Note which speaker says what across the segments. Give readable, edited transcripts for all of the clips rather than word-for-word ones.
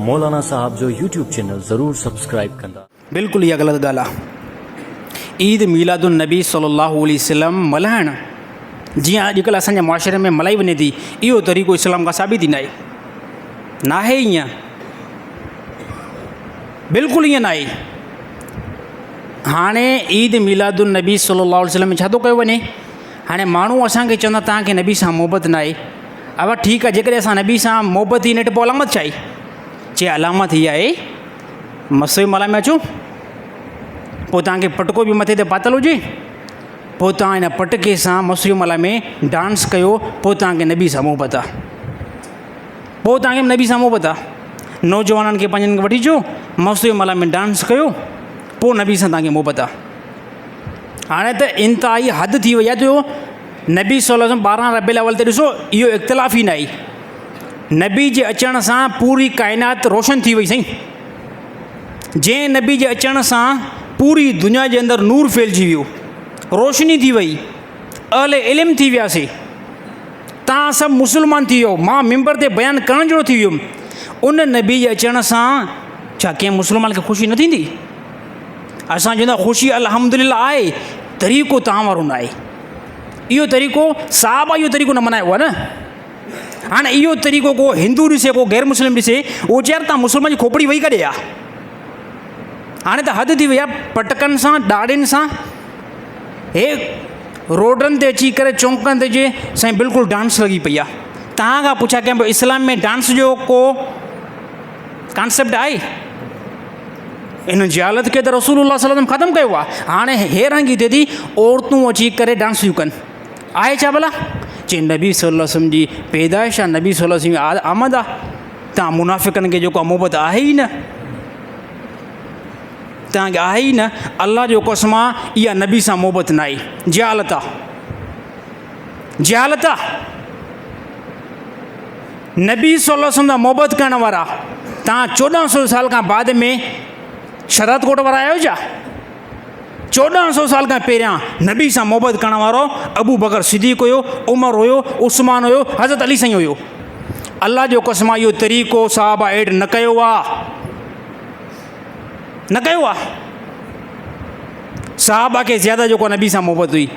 Speaker 1: मौलाना साहब जो YouTube channel ज़रूर subscribe कंदा।
Speaker 2: बिल्कुलु इहा ग़लति ॻाल्हि आहे। ईद मीलादुन नबी सल्लल्लाहु अलैहि वसल्लम मल्हाइणु जीअं अॼुकल्ह असांजे मुआशरे में मल्हाई वञे थी, इहो तरीक़ो इस्लाम खां साबित ई न आहे ईअं, बिल्कुलु ईअं न आहे। हाणे ईद मीलादुन नबी सल्लल्लाहु अलैहि वसल्लम में छा थो कयो वञे, हाणे माण्हू असांखे चवंदा तव्हांखे नबी सां मोहबत न आहे। अब ठीकु आहे, जेकॾहिं असां नबी सां मोहबत ई न पोइ अलामत छा आहे? चए अलामत हीअ आहे मसो मला में अचो, पोइ तव्हांखे पटको बि मथे ते पातल हुजे, पोइ तव्हां हिन पटके सां मसो मला में डांस कयो, पोइ तव्हांखे नबी सां मोहबत आहे, पोइ तव्हांखे नबी सां मोहबत आहे। नौजवाननि खे पंहिंजनि खे वठी अचो, मसो मला में डांस कयो, पोइ नबी सां तव्हांखे मोहबत आहे। हाणे त इंतिहाई हद थी वई आहे। जो नबी सल्लल्लाहु अलैहि वसल्लम 12 रबीउल अव्वल ते ॾिसो, इहो इख़्तिलाफ़ ई न आहे। नबी जे अचण सां पूरी काइनात रोशन थी वई साईं। जंहिं नबी जे अचण सां पूरी दुनिया जे अंदरि नूर फैलिजी वियो, रोशनी थी वई, अहले इल्म थी वियासीं, तव्हां सभु मुस्लमान थी वियो, मां मिंबर ते बयानु करण जहिड़ो थी वियुमि। उन नबी जे अचण सां छा कंहिं मुस्लमान खे ख़ुशी न थींदी? असां चवंदा ख़ुशी अल्हम्दुलिल्लाह आहे, तरीक़ो तव्हां वारो न आहे। इहो तरीक़ो साहबा इहो तरीक़ो न मल्हायो आहे न। हाणे इहो तरीक़ो को हिंदू ॾिसे, को गैर मुस्लिम ॾिसे, उहो चए तव्हां मुस्लमान जी खोपड़ी वेही करे आहे। हाणे त हद थी वई आहे, पटकनि सां ॾाढ़ियुनि सां हे रोडनि ते अची करे चौंकनि ते जे साईं बिल्कुलु डांस लॻी पई आहे। तव्हां खां पुछा कयां पियो, इस्लाम में डांस जो को कॉन्सेप्ट आहे? इन जहालत खे त रसूलुल्लाह सल्लल्लाहु अलैहि वसल्लम ख़तमु कयो आहे। हाणे हैरानगी थिए थी, औरतूं अची करे डांस थियूं कनि, आहे छा भला? चई नबी सल्लल्लाहु अलैहि वसल्लम जी पैदाइश आहे, नबी सल्लल्लाहु अलैहि वसल्लम जी आमद आहे। तव्हां मुनाफ़िक़नि खे जेको मोहबत आहे ई न, तव्हांखे आहे ई न। अल्लाह जो कसम आहे, इहा नबी सां मोहबत न आहे, जहालत आहे, जहालत आहे। नबी सल्लल्लाहु अलैहि वसल्लम सां मोहबत करण वारा तव्हां 1400 साल खां बाद में शरारत कोट वारा आहियो छा? 1400 साल खां पहिरियां नबी सां मोहबत करण वारो अबू बकर सिद्दीक़ हुयो, उमर हुयो, उस्मान हुयो, हज़रत अली साईं हुयो। अल्लाह जो कसम आहे, इहो तरीक़ो साहबा एड न कयो आहे, न कयो आहे। साहबा खे ज़्यादा जेको नबी सां मोहबत हुई,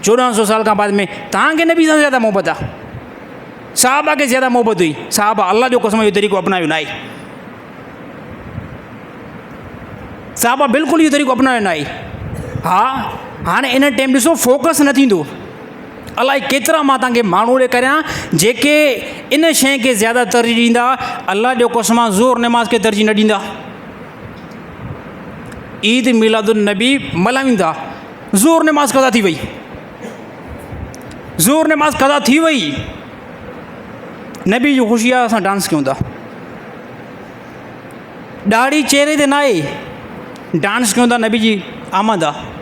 Speaker 2: 1400 साल खां बाद में तव्हांखे नबी सां ज़्यादा मोहबत आहे। साहबा खे ज़्यादा मोहबत हुई, साहबा अल्लाह जो कसम इहो तरीक़ो अपनायो न आहे। साहबा बिल्कुलु इहो तरीक़ो अपनायो न आहे। हा, हाणे इन टाइम ॾिसो फोकस न थींदो। अलाए केतिरा मां तव्हांखे माण्हू ॾेखारियां जेके इन शइ खे ज़्यादा तरजीह ॾींदा, अल्लाह जो कसम आहे ज़ोर नमाज़ खे तरजीह न ॾींदा। ईद मीलादुन नबी मल्हाईंदा, ज़ोर नमाज़ कदा थी वई, ज़ोर नमाज़ कदा थी वई, नबी जी ख़ुशी आहे असां डांस कयूं था। ॾाढ़ी चेहरे ते न आहे, डांस कयूं था, नबी जी आमद आहे।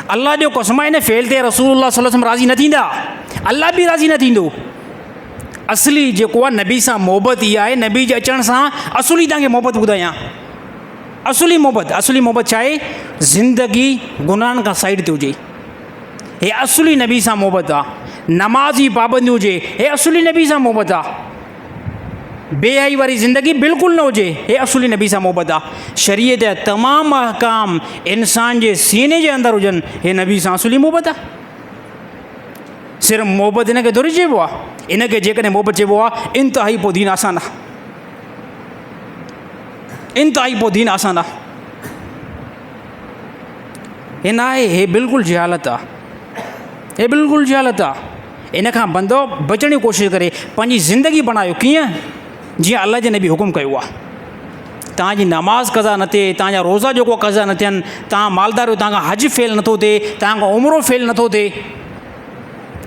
Speaker 2: अल्लाह जो कसम आहे, इन फेल ते रसूलुल्लाह सल्लल्लाहु अलैहि वसल्लम राज़ी न थींदा, अल्लाह बि राज़ी न थींदो। असली जेको आहे नबी सां मोहबत इहा आहे, नबी जे अचण सां असुली तव्हांखे मोहबत ॿुधायां। असुली मोहबत छा आहे? ज़िंदगी गुनाहनि खां साइड ते हुजे, हे असुली नबी सां मोहबत आहे। नमाज़ जी पाबंदी हुजे, हे असुली नबी सां मोहबत आहे। बेहयाई वारी ज़िंदगी बिल्कुलु न हुजे, हे असुली नबी सां मोहबत आहे। शरीयत जा तमामु अहकाम इंसान जे सीने जे अंदरि हुजनि, हे नबी सां असुली मोहबत आहे। सिर्फ़ु मोहबत हिन खे थोरी चइबो आहे, इन खे जेकॾहिं मोहबत चइबो आहे, इंतिहाई पोइ दीन आसान आहे, इंतिहाई पोइ दीन आसान आहे। हे न आहे, हे बिल्कुलु जहालत आहे, हे बिल्कुलु जहालत आहे। इन खां बंदो बचण जी कोशिशि करे पंहिंजी ज़िंदगी बणायो, कीअं? जीअं अल्लाह जे नबी हुकुम कयो आहे। तव्हांजी नमाज़ कज़ा न थिए, तव्हांजा रोज़ा जेको कज़ा न थियनि, तव्हां मालदार आहियो, तव्हांखां हज फेल नथो थिए, तव्हांखां उमिरो फेल नथो थिए,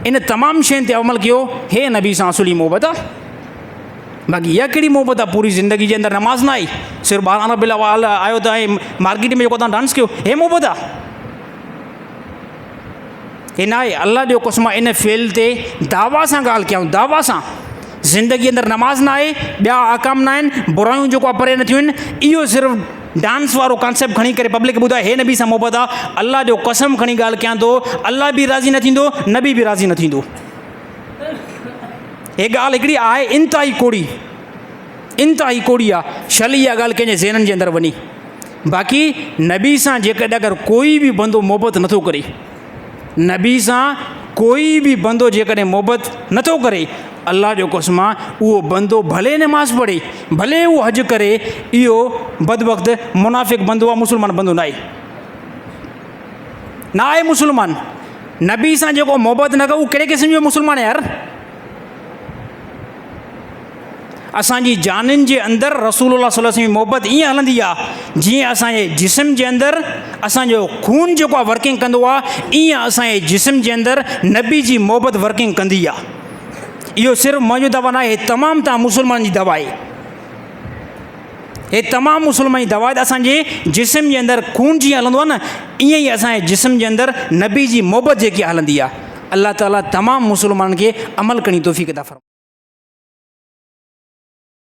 Speaker 2: इन तमामु शयुनि ते अमल कयो, हे नबी सां असुली मोहबत आहे। बाक़ी इहा कहिड़ी मोहबत आहे? पूरी ज़िंदगी जे अंदरि नमाज़ न आई, सिर्फ़ु 12 रबीउल अव्वल आयो त ऐं मार्केट में जेको तव्हां डांस कयो, हे मोहबत आहे? हे न आहे। अल्लाह जो कसम आहे, इन फेल ते दावा सां ॻाल्हि कयूं, दावा सां। ज़िंदगी अंदरि नमाज़ न आहे, ॿिया अहकाम न आहिनि, बुरायूं जेको आहे परे न थियूं आहिनि, इहो सिर्फ़ु डांस वारो कॉन्सेप्ट खणी करे पब्लिक खे ॿुधाए, हे नबी सां मोहबत आहे। अल्लाह जो कसम खणी ॻाल्हि कयां थो, अल्लाह बि राज़ी न थींदो, नबी बि राज़ी न थींदो। हे ॻाल्हि हिकिड़ी आहे इंतिहाई कोड़ी, इंतिहाई कोड़ी आहे, शल इहा ॻाल्हि कंहिंजे ज़हननि जे अंदरि वञी। बाक़ी नबी सां जेकॾहिं अगरि कोई बि बंदो मोहबत नथो करे, नबी सां कोई बि बंदो जेकॾहिं मोहबत नथो करे, अल्लाह जो कसम आहे उहो बंदो भले नमाज़ पढ़े, भले उहो हज करे, इहो बदबख़्त मुनाफ़िक़ बंदो आहे, मुस्लमान बंदो न आहे मुस्लमान। नबी सां जेको मोहबत न करे उहो कहिड़े क़िस्म जो मुस्लमान आहे यार। असांजी जानिन जे अंदरि रसूलुल्लाह सल्लल्लाहु अलैहि वसल्लम जी मोहबत ईअं हलंदी आहे जीअं असांजे जिस्म जे अंदरि असांजो खून जेको आहे वर्किंग कंदो आहे, ईअं असांजे जिस्म जे अंदरि नबी जी मोहबत वर्किंग कंदी आहे। इहो सिर्फ़ु मुंहिंजो दवा न आहे, तमामु तव्हां मुस्लमान जी दवा आहे। हे तमामु मुस्लमान जी दवा आहे। असांजे जिस्म जे अंदरि खून जीअं हलंदो आहे न, ईअं ई असांजे जिस्म जे अंदरि नबी जी मोहबत जेकी हलंदी आहे। अल्लाह ताला तमामु मुस्लमाननि खे अमल करण जी तौफ़ीक़ अता फरमाए।